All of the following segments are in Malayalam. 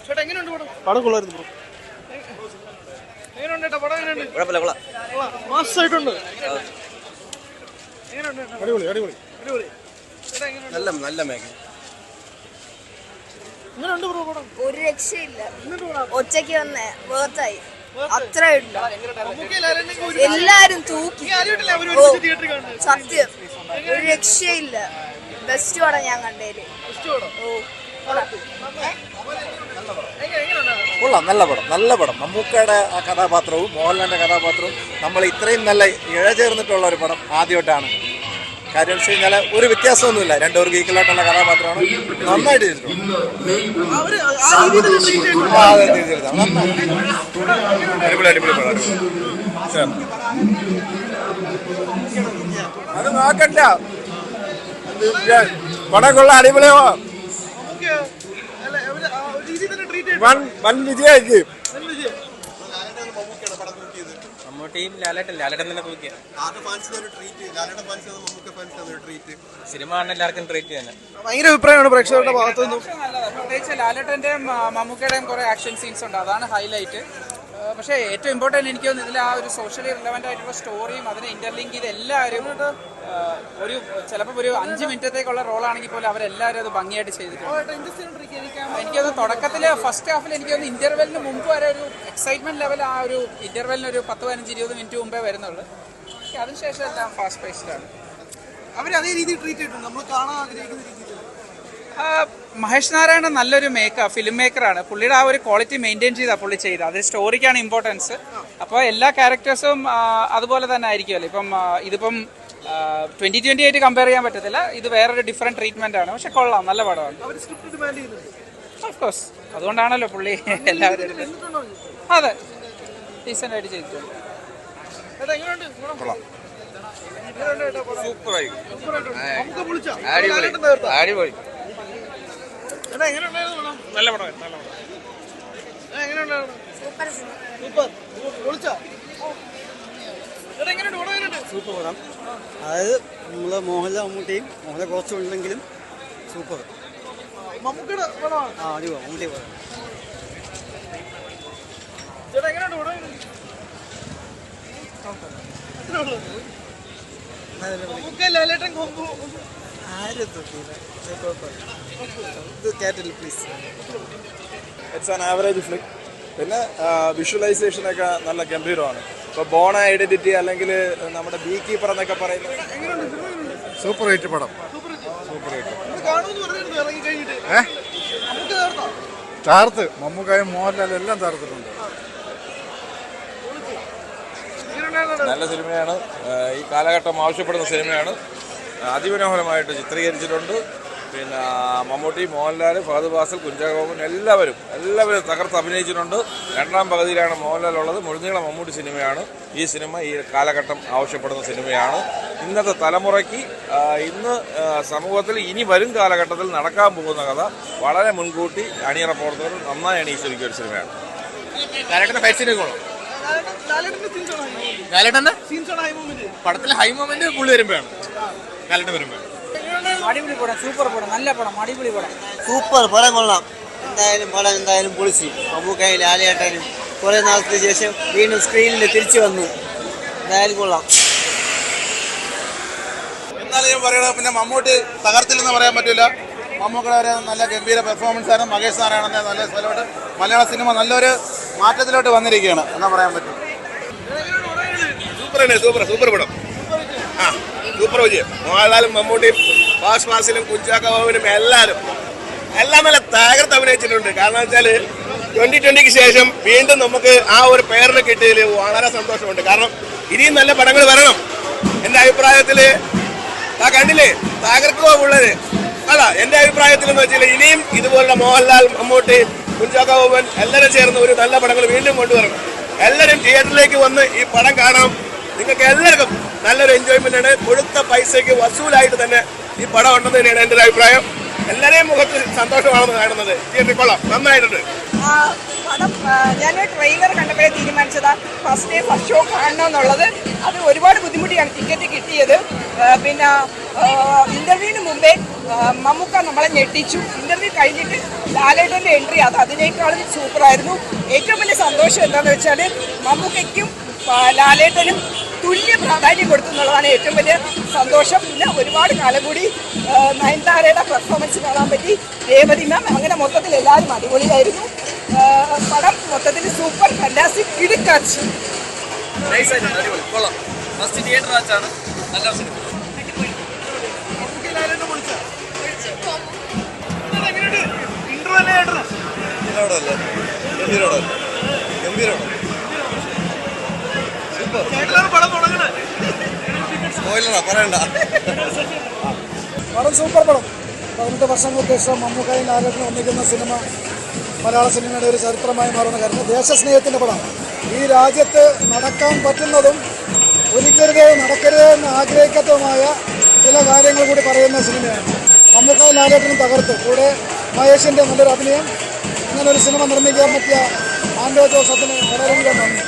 പടം കൊള്ളായിരുന്നു ബ്രോ. അടിപൊളി അടിപൊളി നല്ല നല്ല മേഖല. ഒരു രക്ഷയില്ല. ഒറ്റയ്ക്ക് വന്നേ വേർത്തായി അത്ര എല്ലാരും തൂക്കി. സത്യം ഒരു രക്ഷയില്ല. ബെസ്റ്റ് പടം ഞാൻ കണ്ടേല്. കൊള്ളാം, നല്ല പടം, നല്ല പടം. മമ്മൂക്കയുടെ ആ കഥാപാത്രവും മോഹൻലാലിന്റെ കഥാപാത്രവും നമ്മൾ ഇത്രയും നല്ല ഇഴചേർന്നിട്ടുള്ള ഒരു പടം ആദ്യമായിട്ടാണ്. കാര്യം വെച്ച് കഴിഞ്ഞാൽ ഒരു വ്യത്യാസമൊന്നുമില്ല, രണ്ടുപേർക്ക് ഈക്വലായിട്ടുള്ള കഥാപാത്രമാണ്. നന്നായിട്ട് ചെയ്തിട്ടുണ്ട്. അത് നോക്കണ്ട, പടം കൊള്ളാം, അടിപൊളിയോ, വൻ വിജയായിരിക്കും. മമ്മൂട്ടിയും ലാലേട്ടൻ തന്നെ തൂക്കിയ സിനിമ ആണ് എല്ലാവർക്കും ട്രീറ്റ് തന്നെ. ഭയങ്കര അഭിപ്രായമാണ് പ്രേക്ഷകരുടെ ഭാഗത്തു നിന്നും. പ്രത്യേകിച്ച് ലാലേട്ടന്റെയും മമ്മൂക്കയുടെയും കുറെ ആക്ഷൻ സീൻസ് ഉണ്ട്, അതാണ് ഹൈലൈറ്റ്. പക്ഷേ ഏറ്റവും ഇമ്പോർട്ടൻറ്റ് എനിക്ക് തോന്നുന്നു ഇതിൽ ആ ഒരു സോഷ്യലി റിലവൻ്റ് ആയിട്ടുള്ള സ്റ്റോറിയും അതിനെ ഇന്റർലിങ്ക് ചെയ്ത് എല്ലാവരും ഒരു ചിലപ്പോൾ ഒരു 5 മിനിറ്റത്തേക്കുള്ള റോളാണെങ്കിൽ പോലും അവരെല്ലാവരും അത് ഭംഗിയായിട്ട് ചെയ്തിട്ടുണ്ട്. എനിക്കത് തുടക്കത്തിൽ ഫസ്റ്റ് ഹാഫിൽ എനിക്കൊന്ന് ഇന്റർവെല്ലിന് മുമ്പ് വരെ ഒരു എക്സൈറ്റ്മെന്റ് ലെവൽ ആ ഒരു ഇന്റർവെല്ലിന് ഒരു 10-15-20 മിനിറ്റ് മുമ്പേ വരുന്നുള്ളൂ. അതിനുശേഷം എല്ലാം ഫാസ്റ്റ് പേസ്ഡാണ്. അവർ അതേ രീതിയിൽ ട്രീറ്റ് ചെയ്തിട്ടുണ്ട്, നമ്മൾ കാണാൻ ആഗ്രഹിക്കുന്ന രീതിയിൽ. മഹേഷ് നാരായണൻ നല്ലൊരു ഫിലിം മേക്കറാണ്. പുള്ളിയുടെ ആ ഒരു ക്വാളിറ്റി മെയിൻറ്റെയിൻ ചെയ്താണ് പുള്ളി ചെയ്തത്. അത് സ്റ്റോറിക്കാണ് ഇമ്പോർട്ടൻസ്. അപ്പോൾ എല്ലാ ക്യാരക്ടേഴ്സും അതുപോലെ തന്നെ ആയിരിക്കുമല്ലോ. ഇപ്പം ഇതിപ്പം 2020 ആയിട്ട് കമ്പയർ ചെയ്യാൻ പറ്റത്തില്ല. ഇത് വേറൊരു ഡിഫറെൻറ്റ് ട്രീറ്റ്മെൻ്റ് ആണ്. പക്ഷെ കൊള്ളാം, നല്ല പടമാണ്. ഓഫ് കോഴ്സ്, അതുകൊണ്ടാണല്ലോ പുള്ളി എല്ലാവരും അതെ ഡീസൻ്റ് ആയിട്ട് ചെയ്തിട്ടുണ്ട്. സൂപ്പറായി, അടിപൊളി. നല്ല പടം. സൂപ്പർ പടം. അതായത് നമ്മളെ മോഹൻലാൽ മമ്മൂട്ടിയും മോഹൻലാൽ കുറച്ചുണ്ടെങ്കിലും സൂപ്പർ. ആ അടിപൊളി മമ്മൂട്ടി പടം. It's an average flick. പിന്നെ വിഷ്വലൈസേഷനൊക്കെ നല്ല ഗംഭീരമാണ്. ഇപ്പോൾ ബോൺ ഐഡന്റിറ്റി അല്ലെങ്കിൽ നമ്മുടെ ബീ കീപ്പർ എന്നൊക്കെ പറയുന്നത് സൂപ്പർ ഹിറ്റ് പടം. സൂപ്പർ ഹിറ്റ് താർത്ത് മമ്മൂക്കായും മോഹൻലാലും എല്ലാം താർത്തിട്ടുണ്ട്. നല്ല സിനിമയാണ്, ഈ കാലഘട്ടം ആവശ്യപ്പെടുന്ന സിനിമയാണ്. അതിമനോഹരമായിട്ട് ചിത്രീകരിച്ചിട്ടുണ്ട്. പിന്നെ മമ്മൂട്ടി, മോഹൻലാൽ, ഫഹദ് ഫാസിൽ, കുഞ്ചാക്കോബൻ എല്ലാവരും തകർത്ത് അഭിനയിച്ചിട്ടുണ്ട്. രണ്ടാം പകുതിയിലാണ് മോഹൻലാൽ ഉള്ളത്. മുഴുനീളം മമ്മൂട്ടി സിനിമയാണ്. ഈ സിനിമ ഈ കാലഘട്ടം ആവശ്യപ്പെടുന്ന സിനിമയാണ്. ഇന്നത്തെ തലമുറയ്ക്ക് ഇന്ന് സമൂഹത്തിൽ ഇനി വരും കാലഘട്ടത്തിൽ നടക്കാൻ പോകുന്ന കഥ വളരെ മുൻകൂട്ടി അണിയറ പ്രവർത്തകർ നന്നായി അണിയിച്ചൊരുക്കിയ ഒരു സിനിമയാണ്. പടത്തിൽ ഹൈ മൊമെന്റ് പുള്ളി വരുമ്പോഴാണ്, ലാലേട്ടൻ വരുമ്പോഴാണ്. അടിപൊളി പടം, സൂപ്പർ പടം, നല്ല പടം, അടിപൊളി പടം. സൂപ്പർ പടം, കൊള്ളാം. പടം എന്തായാലും പൊളിച്ചു. മമ്മൂക്കായും ലാലേട്ടനും കുറേ നാളത്തിന് ശേഷം വീണ്ടും സ്ക്രീനിൽ തിരിച്ചു വന്നു. എന്തായാലും കൊള്ളാം. എന്നാലും ഞാൻ പറയണത്, പിന്നെ മമ്മൂട്ടി തകർത്തില്ലെന്ന് പറയാൻ പറ്റില്ല. മമ്മൂക്കയുടെ നല്ല ഗംഭീര പെർഫോമൻസ് ആണ്. മഹേഷ് നാരായണന്റെ നല്ല സ്ഥലമായിട്ട് മലയാള സിനിമ നല്ലൊരു മാറ്റത്തിലോട്ട് വന്നിരിക്കുകയാണ് എന്നാ പറയാൻ പറ്റും. സൂപ്പർ പടം. ആ സൂപ്പർ വിജയം. മോഹൻലാലും മമ്മൂട്ടിയും ഫഹദ് ഫാസിലും കുഞ്ചാക്കോബനും എല്ലാം നല്ല തകർത്ത് അഭിനയിച്ചിട്ടുണ്ട്. കാരണം വെച്ചാൽ 2020 ശേഷം വീണ്ടും നമുക്ക് ആ ഒരു പേരിന് കിട്ടിയതിൽ വളരെ സന്തോഷമുണ്ട്. കാരണം ഇനിയും നല്ല പടങ്ങൾ വരണം. എൻ്റെ അഭിപ്രായത്തിൽ കണ്ടില്ലേ തകർക്കുക ഉള്ളത് അല്ല. എൻ്റെ അഭിപ്രായത്തിൽ എന്ന് വെച്ചാൽ ഇനിയും ഇതുപോലുള്ള മോഹൻലാൽ, മമ്മൂട്ടി, കുഞ്ചാക്കോബൻ എല്ലാവരും ചേർന്ന് ഒരു നല്ല പടങ്ങൾ വീണ്ടും കൊണ്ടുവരണം. എല്ലാവരും തിയേറ്ററിലേക്ക് വന്ന് ഈ പടം കാണാം. നിങ്ങൾക്ക് എല്ലാവർക്കും നല്ലൊരു എൻജോയ്മെന്റ് ആണ്. കൊടുത്ത പൈസയ്ക്ക് വസൂലായിട്ട് തന്നെ ഈ പടം ഉണ്ടെന്ന് തന്നെയാണ് എൻ്റെ ഒരു അഭിപ്രായം. എല്ലാവരെയും മുഖത്ത് സന്തോഷമാണെന്ന് കാണുന്നത്. തിയേറ്ററിൽ കൊള്ളാം, നന്നായിട്ടുണ്ട്. പടം ഞാൻ ട്രെയിലർ കണ്ടപ്പോഴേ തീരുമാനിച്ചതാ ഫസ്റ്റ് ഷോ കാണണമെന്നുള്ളത്. അത് ഒരുപാട് ബുദ്ധിമുട്ടിയാണ് ടിക്കറ്റ് കിട്ടിയത്. പിന്നെ ഇന്റർവ്യൂവിന് മുമ്പേ മമ്മൂക്ക നമ്മളെ ഞെട്ടിച്ചു. ഇന്റർവ്യൂ കഴിഞ്ഞിട്ട് ലാലേട്ടൻ്റെ എൻട്രി അതിനേക്കാളും സൂപ്പറായിരുന്നു. ഏറ്റവും വലിയ സന്തോഷം എന്താണെന്ന് വെച്ചാൽ മമ്മൂക്കയ്ക്കും ലാലേട്ടനും തുല്യ പ്രാധാന്യം കൊടുത്തു എന്നുള്ളതാണ് ഏറ്റവും വലിയ സന്തോഷം. പിന്നെ ഒരുപാട് കാലം കൂടി നയൻതാരയുടെ പെർഫോമൻസ് കാണാൻ പറ്റി, രേവതി മാം, അങ്ങനെ മൊത്തത്തിൽ എല്ലാവരും അടിപൊളിയായിരുന്നു. പടം മൊത്തത്തിൽ സൂപ്പർ ഫാന്റാസ്റ്റിക് കിടുക്കാച്ചി. ഫസ്റ്റ് തിയേറ്റർ വാച്ചാണ്. നല്ല സിനിമ. പടം സൂപ്പർ പടം. 18 വർഷങ്ങൾക്ക് ശേഷം മമ്മൂക്കയും ലാലേട്ടനും ഒന്നിക്കുന്ന സിനിമ മലയാള സിനിമയുടെ ഒരു ചരിത്രമായി മാറുന്ന കാര്യം. ദേശസ്നേഹത്തിൻ്റെ പടം. ഈ രാജ്യത്ത് നടക്കാൻ പറ്റുന്നതും ഒരിക്കരുത് നടക്കരുത് എന്ന് ആഗ്രഹിക്കാത്തതുമായ ചില കാര്യങ്ങൾ കൂടി പറയുന്ന സിനിമയാണ്. മമ്മൂക്കയും ലാലേട്ടനും തകർത്തു. കൂടെ മഹേഷിൻ്റെ നല്ലൊരു അഭിനയം. ഇങ്ങനൊരു സിനിമ നിർമ്മിക്കാൻ പറ്റിയ ആൻഡോ ജോസഫിന് വളരെയധികം നന്ദി.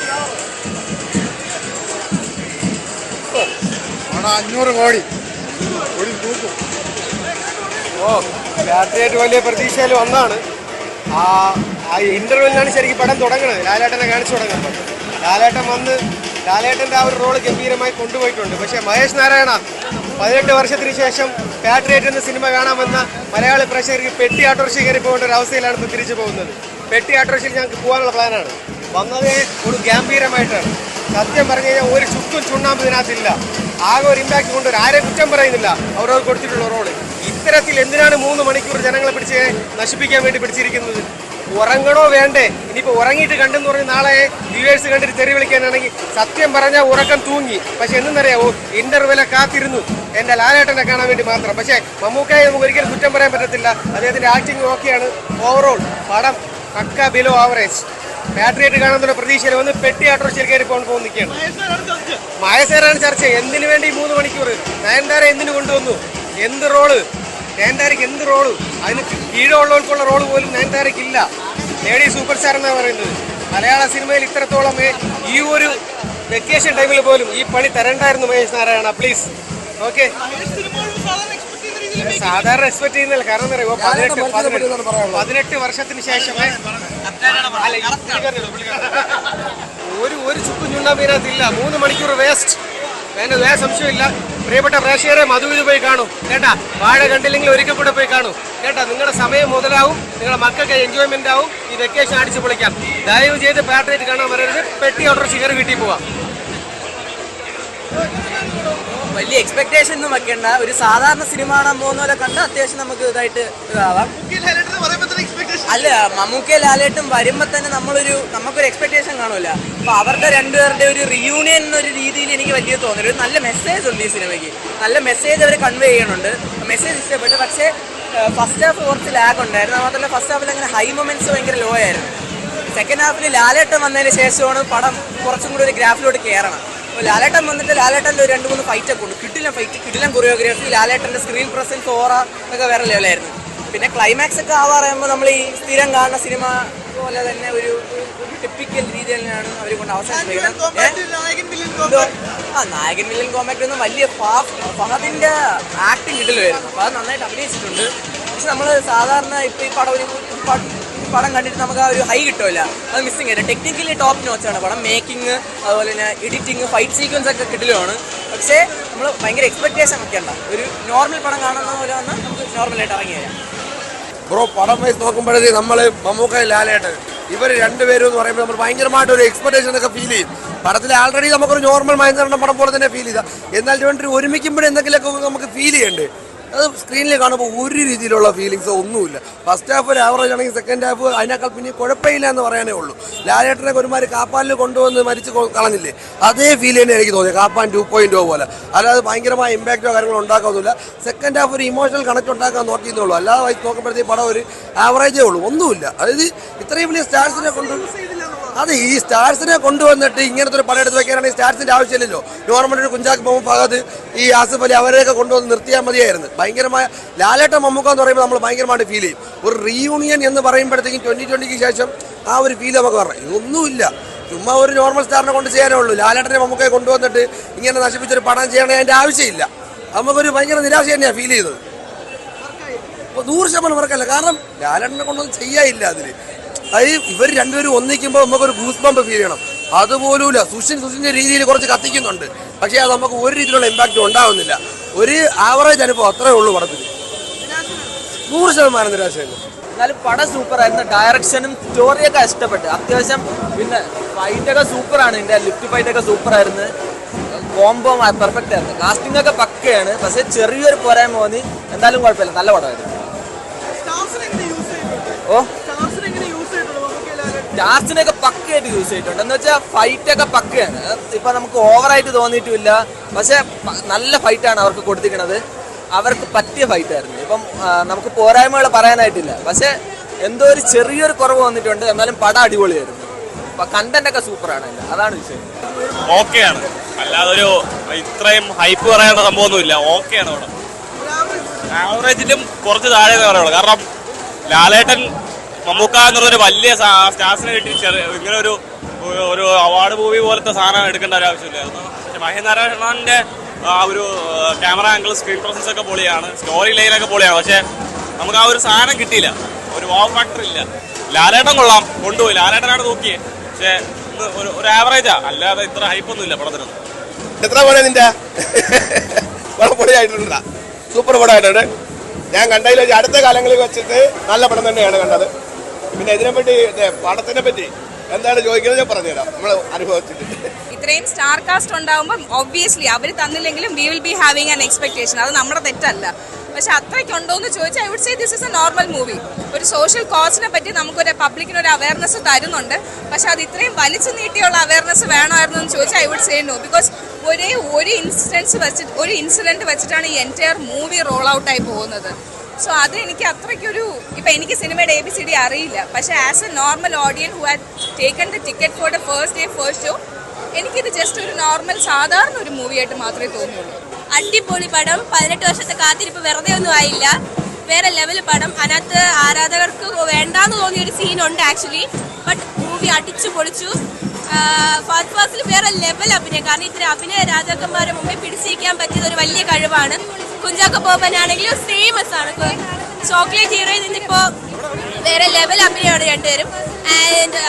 500 കോടി രാത്രിയായിട്ട് വലിയ പ്രതീക്ഷയിൽ വന്നാണ്. ആ ഇന്റർവെല്ലിനാണ് ശരിക്കും പടം തുടങ്ങുന്നത്. ലാലേട്ടനെ കാണിച്ചു തുടങ്ങുന്നത്. ലാലേട്ടൻ വന്ന് ലാലേട്ടൻ്റെ ആ ഒരു റോള് ഗംഭീരമായി കൊണ്ടുപോയിട്ടുണ്ട്. പക്ഷേ മഹേഷ് നാരായണ 18 വർഷത്തിന് ശേഷം പാട്രിയറ്റ് എന്ന സിനിമ കാണാമെന്ന മലയാളി പ്രേക്ഷകർക്ക് പെട്ടി ഓട്ടോറിക്ഷ കയറി പോകേണ്ട ഒരു അവസ്ഥയിലാണ് ഇപ്പോൾ തിരിച്ചു പോകുന്നത്. പെട്ടി ഓട്ടോറിക്ഷയിൽ ഞങ്ങൾക്ക് പോകാനുള്ള പ്ലാനാണ്. വന്നതേ ഒരു ഗംഭീരമായിട്ടാണ്. സത്യം പറഞ്ഞു കഴിഞ്ഞാൽ ഒരു ചുക്കും ചുണ്ണാമ്പ് ഇതിനകത്തില്ല. ആകെ ഒരു ഇമ്പാക്ട് കൊണ്ടുവരും. ആരെയും കുറ്റം പറയുന്നില്ല അവരവർ കൊടുത്തിട്ടുള്ള റോള്. ഇത്തരത്തിൽ എന്തിനാണ് 3 മണിക്കൂർ ജനങ്ങളെ പിടിച്ച് നശിപ്പിക്കാൻ വേണ്ടി പിടിച്ചിരിക്കുന്നത്? ഉറങ്ങണോ വേണ്ടേ? ഇനിയിപ്പോൾ ഉറങ്ങിയിട്ട് കണ്ടെന്ന് പറഞ്ഞ് നാളെ വ്യൂവേഴ്സ് കണ്ടിട്ട് തെറി വിളിക്കാനാണെങ്കിൽ സത്യം പറഞ്ഞാൽ ഉറക്കം തൂങ്ങി. പക്ഷെ എന്തെന്നറിയാവോ, ഇന്റർവെല്ലെ കാത്തിരുന്നു എൻ്റെ ലാലേട്ടനെ കാണാൻ വേണ്ടി മാത്രം. പക്ഷേ മമ്മൂക്കായെ നമുക്ക് ഒരിക്കലും കുറ്റം പറയാൻ പറ്റത്തില്ല. അദ്ദേഹത്തിൻ്റെ ആക്ടിങ് ഓക്കെയാണ്. ഓവറോൾ പടം പക്ക ബിലോ ആവറേജ്. പാട്രിയറ്റ് കാണുന്ന പ്രതീക്ഷയിൽ വന്ന് പെട്ടി ഓട്ടോറിക്ഷയിൽ കയറി പോകുന്ന നിൽക്കുകയാണ്. മഹേശ്വരാണ് ചർച്ച. എന്തിനു വേണ്ടി 3 മണിക്കൂർ? നയൻതാര എന്തിനു കൊണ്ടുവന്നു? എന്ത് റോള്? നയൻതാരയ്ക്ക് എന്ത് റോള്? അതിന് കീഴുള്ളവർക്കുള്ള റോള് പോലും നയൻതാരയ്ക്കില്ല. ലേഡി സൂപ്പർ സ്റ്റാർ എന്നാണ് പറയുന്നത്. മലയാള സിനിമയിൽ ഇത്രത്തോളം ഈ ഒരു വെക്കേഷൻ ടൈമിൽ പോലും ഈ പണി തരണ്ടായിരുന്നു മഹേഷ് നാരായണ. പ്ലീസ്. ഓക്കെ, സാധാരണ എക്സ്പെക്ട് ചെയ്യുന്നില്ല. കാരണം എന്താ പറയുക, 18 വർഷത്തിന് ശേഷം ഒരു ചുക്കും ചുണ്ടാമ്പതിനകത്തില്ല. 3 മണിക്കൂർ വേസ്റ്റ്. അതിന് വേറെ സംശയമില്ല. പ്രിയപ്പെട്ട പ്രേക്ഷകരെ മധുവിന് പോയി കാണും കേട്ടാ. വാഴ കണ്ടില്ലെങ്കിൽ ഒരിക്കൽ കൂടെ പോയി കാണും കേട്ടാ. നിങ്ങളുടെ സമയം മുതലാവും, നിങ്ങളുടെ മക്കൾക്ക് എൻജോയ്മെന്റ് ആവും. ഈ വെക്കേഷൻ അടിച്ചു പൊളിക്കാം. ദയവ് ചെയ്ത് പാട്രിയറ്റ് കാണാൻ വരരുത്. പെട്ടി ഓട്ടോറിക്ഷ കയറി വീട്ടിൽ പോവാം. വലിയ എക്സ്പെക്ടേഷൻ ഒന്നും വെക്കേണ്ട. ഒരു സാധാരണ സിനിമ കാണാൻ പോകുന്നവരെ കണ്ട് അത്യാവശ്യം നമുക്ക് ഇതായിട്ട് ഇതാവാം. അല്ല, മമ്മൂക്ക ലാലേട്ടും വരുമ്പോൾ തന്നെ നമുക്കൊരു എക്സ്പെക്ടേഷൻ കാണൂല. അപ്പൊ അവരുടെ രണ്ടുപേരുടെ ഒരു റിയൂണിയൻ എന്നൊരു രീതിയിൽ എനിക്ക് വലിയ തോന്നുന്നു. ഒരു നല്ല മെസ്സേജ് ഉണ്ട് ഈ സിനിമയ്ക്ക്. നല്ല മെസ്സേജ് അവർ കൺവേ ചെയ്യണുണ്ട്. മെസ്സേജ് ഇഷ്ടപ്പെട്ടു. പക്ഷേ ഫസ്റ്റ് ഹാഫ് കുറച്ച് ലാഗ് ഉണ്ടായിരുന്നു. മാത്രമല്ല ഫസ്റ്റ് ഹാഫിൽ അങ്ങനെ ഹൈ മൊമെന്റ്സ് ഭയങ്കര ലോ ആയിരുന്നു. സെക്കൻഡ് ഹാഫിൽ ലാലേട്ടൻ വന്നതിന് ശേഷമാണ് പടം കുറച്ചും കൂടി ഒരു ഗ്രാഫിലോട്ട് കയറണം. അപ്പോൾ ലാലേട്ടൻ വന്നിട്ട് ലാലേട്ടൻ്റെ ഒരു 2-3 ഫൈറ്റൊക്കെ ഉണ്ട്. കിടിലം കൊറിയോഗ്രാഫി. ലാലേട്ടൻ്റെ സ്ക്രീൻ പ്രസൻസ്, ഓറ ഒക്കെ വേറെ ലെവലായിരുന്നു. പിന്നെ ക്ലൈമാക്സ് ഒക്കെ ആവാറാകുമ്പോൾ നമ്മൾ ഈ സ്ഥിരം കാണുന്ന സിനിമ പോലെ തന്നെ ഒരു ടിപ്പിക്കൽ രീതിയിൽ തന്നെയാണ് അവർ കൊണ്ട് അവസാനിപ്പിക്കുന്നത്. നായകൻ വില്ലൻ കോമ്പാക്ട് ഒന്നും വലിയ ഫഹദിൻ്റെ ആക്ടിങ് കിട്ടില്ലായിരുന്നു. അപ്പോൾ അത് നന്നായിട്ട് അഭിനയിച്ചിട്ടുണ്ട്. പക്ഷെ നമ്മൾ സാധാരണ ഇപ്പോൾ ഈ പടം കണ്ടിട്ട് നമുക്ക് ആ ഒരു ഹൈ കിട്ടില്ല. അത് മിസ്സിങ് ആയിട്ട്. ടെക്നിക്കലി ടോപ്പ് നോച്ചാണ് പടം. മേക്കിംഗ്, അതുപോലെ തന്നെ എഡിറ്റിംഗ്, ഫൈറ്റ് സീക്വൻസ് ഒക്കെ കിട്ടിലുമാണ്. പക്ഷേ നമ്മൾ ഭയങ്കര എക്സ്പെക്ടേഷൻ വെക്കേണ്ട. ഒരു നോർമൽ പടം കാണുന്ന പോലെ വന്നാൽ നമുക്ക് നോർമലായിട്ട് ഇറങ്ങി വരാം. ബ്രോ, പടം വൈസ് നോക്കുമ്പോഴത്തേക്ക് നമ്മൾ മമ്മൂക്ക ലാലേട്ടൻ ഇവർ രണ്ടുപേരും എന്ന് പറയുമ്പോൾ നമ്മൾ ഭയങ്കരമായിട്ട് ഒരു എക്സ്പെക്ടേഷൻ ഒക്കെ ഫീൽ ചെയ്യും. പടത്തിൽ ആൾറെഡി നമുക്കൊരു നോർമൽ മൈൻഡ് പടം പോലെ തന്നെ ഫീൽ ചെയ്താൽ, എന്നാൽ രണ്ടുപേരും ഒരുമിക്കുമ്പോഴേ എന്തെങ്കിലുമൊക്കെ നമുക്ക് ഫീൽ ചെയ്യണ്ടേ. അത് സ്ക്രീനിൽ കാണുമ്പോൾ ഒരു രീതിയിലുള്ള ഫീലിങ്സോ ഒന്നുമില്ല. ഫസ്റ്റ് ഹാഫ് ഒരു ആവറേജ് ആണെങ്കിൽ സെക്കൻഡ് ഹാഫ് അതിനേക്കാൾ പിന്നെ കുഴപ്പമില്ല എന്ന് പറയാനേ ഉള്ളൂ. ലാലേട്ടനൊക്കെ ഒരുമാതിരി കാപ്പാനിൽ കൊണ്ടുവന്ന് മരിച്ച് കളഞ്ഞില്ലേ, അതേ ഫീൽ തന്നെ എനിക്ക് തോന്നി. കാപ്പാൻ 2.0 പോലെ. അല്ലാതെ ഭയങ്കരമായ ഇമ്പാക്റ്റോ കാര്യങ്ങളോ ഉണ്ടാക്കാവുന്നില്ല. സെക്കൻഡ് ഹാഫ് ഒരു ഇമോഷണൽ കണക്ട് ഉണ്ടാക്കാൻ നോക്കിയെന്നുള്ളൂ. അല്ലാതെ വൈസ് നോക്കുമ്പോഴത്തേക്ക് പടം ഒരു ആവറേജേ ഉള്ളൂ, ഒന്നുമില്ല. അതായത് ഇത്രയും വലിയ സ്റ്റാർസിനെ അതെ, ഈ സ്റ്റാർസിനെ കൊണ്ടുവന്നിട്ട് ഇങ്ങനത്തെ ഒരു പടം എടുത്ത് വെക്കാനാണെങ്കിൽ സ്റ്റാർസിൻ്റെ ആവശ്യമില്ലല്ലോ. നോർമൽ ഒരു കുഞ്ചാക്ക് മുഹമ്മദ് ഫഹദ്, ഈ ആസിഫ് അലി അവരെയൊക്കെ കൊണ്ടുവന്ന് നിർത്തിയാൽ മതിയായിരുന്നു. ഭയങ്കരമായ ലാലേട്ടൻ മമ്മൂക്ക എന്ന് പറയുമ്പോൾ നമ്മൾ ഭയങ്കരമായിട്ട് ഫീൽ ചെയ്യും. ഒരു റീയൂണിയൻ എന്ന് പറയുമ്പോഴത്തേക്കും 2020 ശേഷം ആ ഒരു ഫീൽ നമുക്ക് പറഞ്ഞു. ഇതൊന്നുമില്ല, ചുമ്മാ ഒരു നോർമൽ സ്റ്റാറിനെ കൊണ്ട് ചെയ്യാനേ ഉള്ളൂ. ലാലേട്ടനെ മമ്മൂക്കയെ കൊണ്ടുവന്നിട്ട് ഇങ്ങനെ നശിപ്പിച്ചൊരു പടം ചെയ്യണേ അതിൻ്റെ ആവശ്യമില്ല. നമുക്കൊരു ഭയങ്കര നിരാശ തന്നെയാണ് ഫീൽ ചെയ്തത്. 100% വർക്കല്ല. കാരണം ലാലേട്ടനെ കൊണ്ടൊന്നും ചെയ്യാനില്ല അതില്. അത് ഇവർ രണ്ടുപേരും ഒന്നിക്കുമ്പോൾ നമുക്കൊരു ഗൂസ് ബമ്പ് ഫീൽ ചെയ്യണം. അതുപോലുമില്ല. സുഷിന്റെ രീതിയിൽ കുറച്ച് കത്തിക്കുന്നുണ്ട്, പക്ഷേ അത് നമുക്ക് ഒരു രീതിയിലുള്ള ഇമ്പാക്റ്റ് ഉണ്ടാവുന്നില്ല. ഒരു ആവറേജ് അനുഭവം അത്രേ ഉള്ളൂ പടത്തിൽ. 100% നിരാശയല്ല. എന്നാലും പടം സൂപ്പറായിരുന്നു. ഡയറക്ഷനും സ്റ്റോറിയൊക്കെ ഇഷ്ടപ്പെട്ടു അത്യാവശ്യം. പിന്നെ ഫൈറ്റൊക്കെ സൂപ്പറാണ്. ഇതിന്റെ ലിഫ്റ്റ് ഫൈറ്റൊക്കെ സൂപ്പറായിരുന്നു. കോംബോ പെർഫെക്റ്റ് ആയിരുന്നു. കാസ്റ്റിംഗ് ഒക്കെ പക്കയാണ്. പക്ഷെ ചെറിയൊരു പോരായ്മ തോന്നി. എന്തായാലും കുഴപ്പമില്ല, നല്ല പടമായിരുന്നു. ഓ സ്റ്റാർസിനൊക്കെ പക്കയായിട്ട് യൂസ് ചെയ്തിട്ടുണ്ട്. എന്ന് വെച്ചാൽ ഫൈറ്റ് ഒക്കെ പക്കയാണ്. ഇപ്പൊ നമുക്ക് ഓവറായിട്ട് തോന്നിയിട്ടുമില്ല. പക്ഷെ നല്ല ഫൈറ്റാണ് അവർക്ക് കൊടുത്തിരിക്കുന്നത്. അവർക്ക് പറ്റിയ ഫൈറ്റായിരുന്നു. ഇപ്പം നമുക്ക് പോരായ്മകൾ പറയാനായിട്ടില്ല. പക്ഷെ എന്തോ ഒരു ചെറിയൊരു കുറവ് വന്നിട്ടുണ്ട്. എന്നാലും പടം അടിപൊളിയായിരുന്നു. കണ്ടന്റ് ഒക്കെ സൂപ്പറാണ്. അതാണ് വിഷയം. ഓക്കെയാണ്, അല്ലാതൊരു ഇത്രയും ഹൈപ്പ് പറയേണ്ട സംഭവമൊന്നുമില്ല. ഓക്കെയാണ് പടം. ആവറേജിലും കുറച്ച് താഴെ പറയുള്ളൂ. കാരണം ലാലേട്ടൻ മമ്മൂക്ക എന്നുള്ളൊരു വലിയ സ്റ്റാർസിനെ കിട്ടി ഇങ്ങനെ ഒരു അവാർഡ് മൂവി പോലത്തെ സാധനം എടുക്കേണ്ട ഒരു ആവശ്യമില്ലായിരുന്നു. പക്ഷെ മഹേന്ദ്രനാഥന്റെ ആ ഒരു ക്യാമറ ആംഗിൾ, സ്ക്രീൻ പ്രസൻസ് ഒക്കെ പൊളിയാണ്, സ്റ്റോറി ലൈനൊക്കെ പൊളിയാണ്. പക്ഷെ നമുക്ക് ആ ഒരു സാധനം കിട്ടിയില്ല, ഒരു വാവ് ഫാക്ടർ ഇല്ല. ലാലേട്ടൻ കൊള്ളാം, കൊണ്ടുപോയി. ലാലേട്ടനാണ് നോക്കിയത്. പക്ഷെ ഒരു ആവറേജാ, അല്ലാതെ ഇത്ര ഹൈപ്പൊന്നും ഇല്ല പടത്തിനൊന്നും. എത്ര പടം നിന്റെ പടം പൊളിയായിട്ടുണ്ടാ? സൂപ്പർ പടമായിട്ടുണ്ട്. ഞാൻ കണ്ടതിൽ വെച്ച് അടുത്ത കാലങ്ങളിൽ വെച്ചിട്ട് നല്ല പടം തന്നെയാണ് കണ്ടത്. പിന്നെ ഇതിനെപ്പറ്റി പടത്തിനെ പറ്റി എന്താണ് ചോദിക്കുന്നത് ഞാൻ പറഞ്ഞുതരാം, നമ്മൾ അനുഭവിച്ചിട്ട്. ഇത്രയും സ്റ്റാർ കാസ്റ്റ് ഉണ്ടാകുമ്പോൾ ഒബ്വിയസ്ലി അവർ തന്നില്ലെങ്കിലും we will be having an expectation. അത് നമ്മുടെ തെറ്റല്ല. പക്ഷെ അത്രയ്ക്കുണ്ടോ എന്ന് ചോദിച്ചാൽ I would say this is a normal movie. ഒരു സോഷ്യൽ കോസിനെ പറ്റി നമുക്കൊരു പബ്ലിക്കിനൊരു അവയർനെസ് തരുന്നുണ്ട്. പക്ഷെ അത് ഇത്രയും വലിച്ചു നീട്ടിയുള്ള അവയർനെസ് വേണമായിരുന്നു എന്ന് ചോദിച്ചാൽ I would say no. Because ഒരു ഇൻസിഡന്റ് വെച്ചിട്ടാണ് ഈ എൻറ്റയർ മൂവി റോൾ ഔട്ടായി പോകുന്നത്. സോ അത് എനിക്ക് അത്രയ്ക്കൊരു, ഇപ്പം എനിക്ക് സിനിമയുടെ ABCD അറിയില്ല. പക്ഷേ as A normal audience who had taken the ticket for the first show, എനിക്കിത് ജസ്റ്റ് ഒരു നോർമൽ സാധാരണ ഒരു മൂവിയായിട്ട് മാത്രമേ തോന്നുള്ളൂ. അടിപൊളി പടം. 18 വർഷത്തെ കാത്തിരിപ്പ് വെറുതെ ഒന്നും ആയില്ല. വേറെ ലെവൽ പടം. അതിനകത്ത് ആരാധകർക്ക് വേണ്ടാന്ന് തോന്നിയൊരു സീനുണ്ട് ആക്ച്വലി. ബട്ട് മൂവി അടിച്ചു പൊളിച്ചു. ഫാസ്റ്റ് ഫാസ്റ്റിൽ വേറെ ലെവൽ അഭിനയം. കാരണം ഇത്ര അഭിനയ രാജാക്കന്മാരെ മുമ്പിൽ പിടിച്ചിരിക്കാൻ പറ്റിയത് ഒരു വലിയ കഴിവാണ്. കുഞ്ചാക്കോ ബോബനാണെങ്കിലും ഫേമസ് ആണ്. ചോക്ലേറ്റ് ഹീറോയിൽ നിന്നിപ്പോൾ വേറെ ലെവൽ അഭിനയമാണ് രണ്ടുപേരും. ആൻഡ്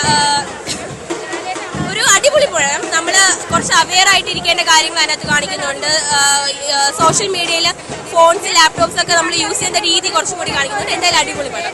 ഒരു അടിപൊളി പടം. നമ്മൾ കുറച്ച് അവെയർ ആയിട്ട് ഇരിക്കേണ്ട കാര്യങ്ങൾ അതിനകത്ത് കാണിക്കുന്നുണ്ട്. സോഷ്യൽ മീഡിയയിൽ ഫോൺസ്, ലാപ്ടോപ്സ് ഒക്കെ നമ്മൾ യൂസ് ചെയ്യുന്ന രീതി കുറച്ചും കൂടി കാണിക്കുന്നുണ്ട്. എന്തായാലും അടിപൊളി പടം.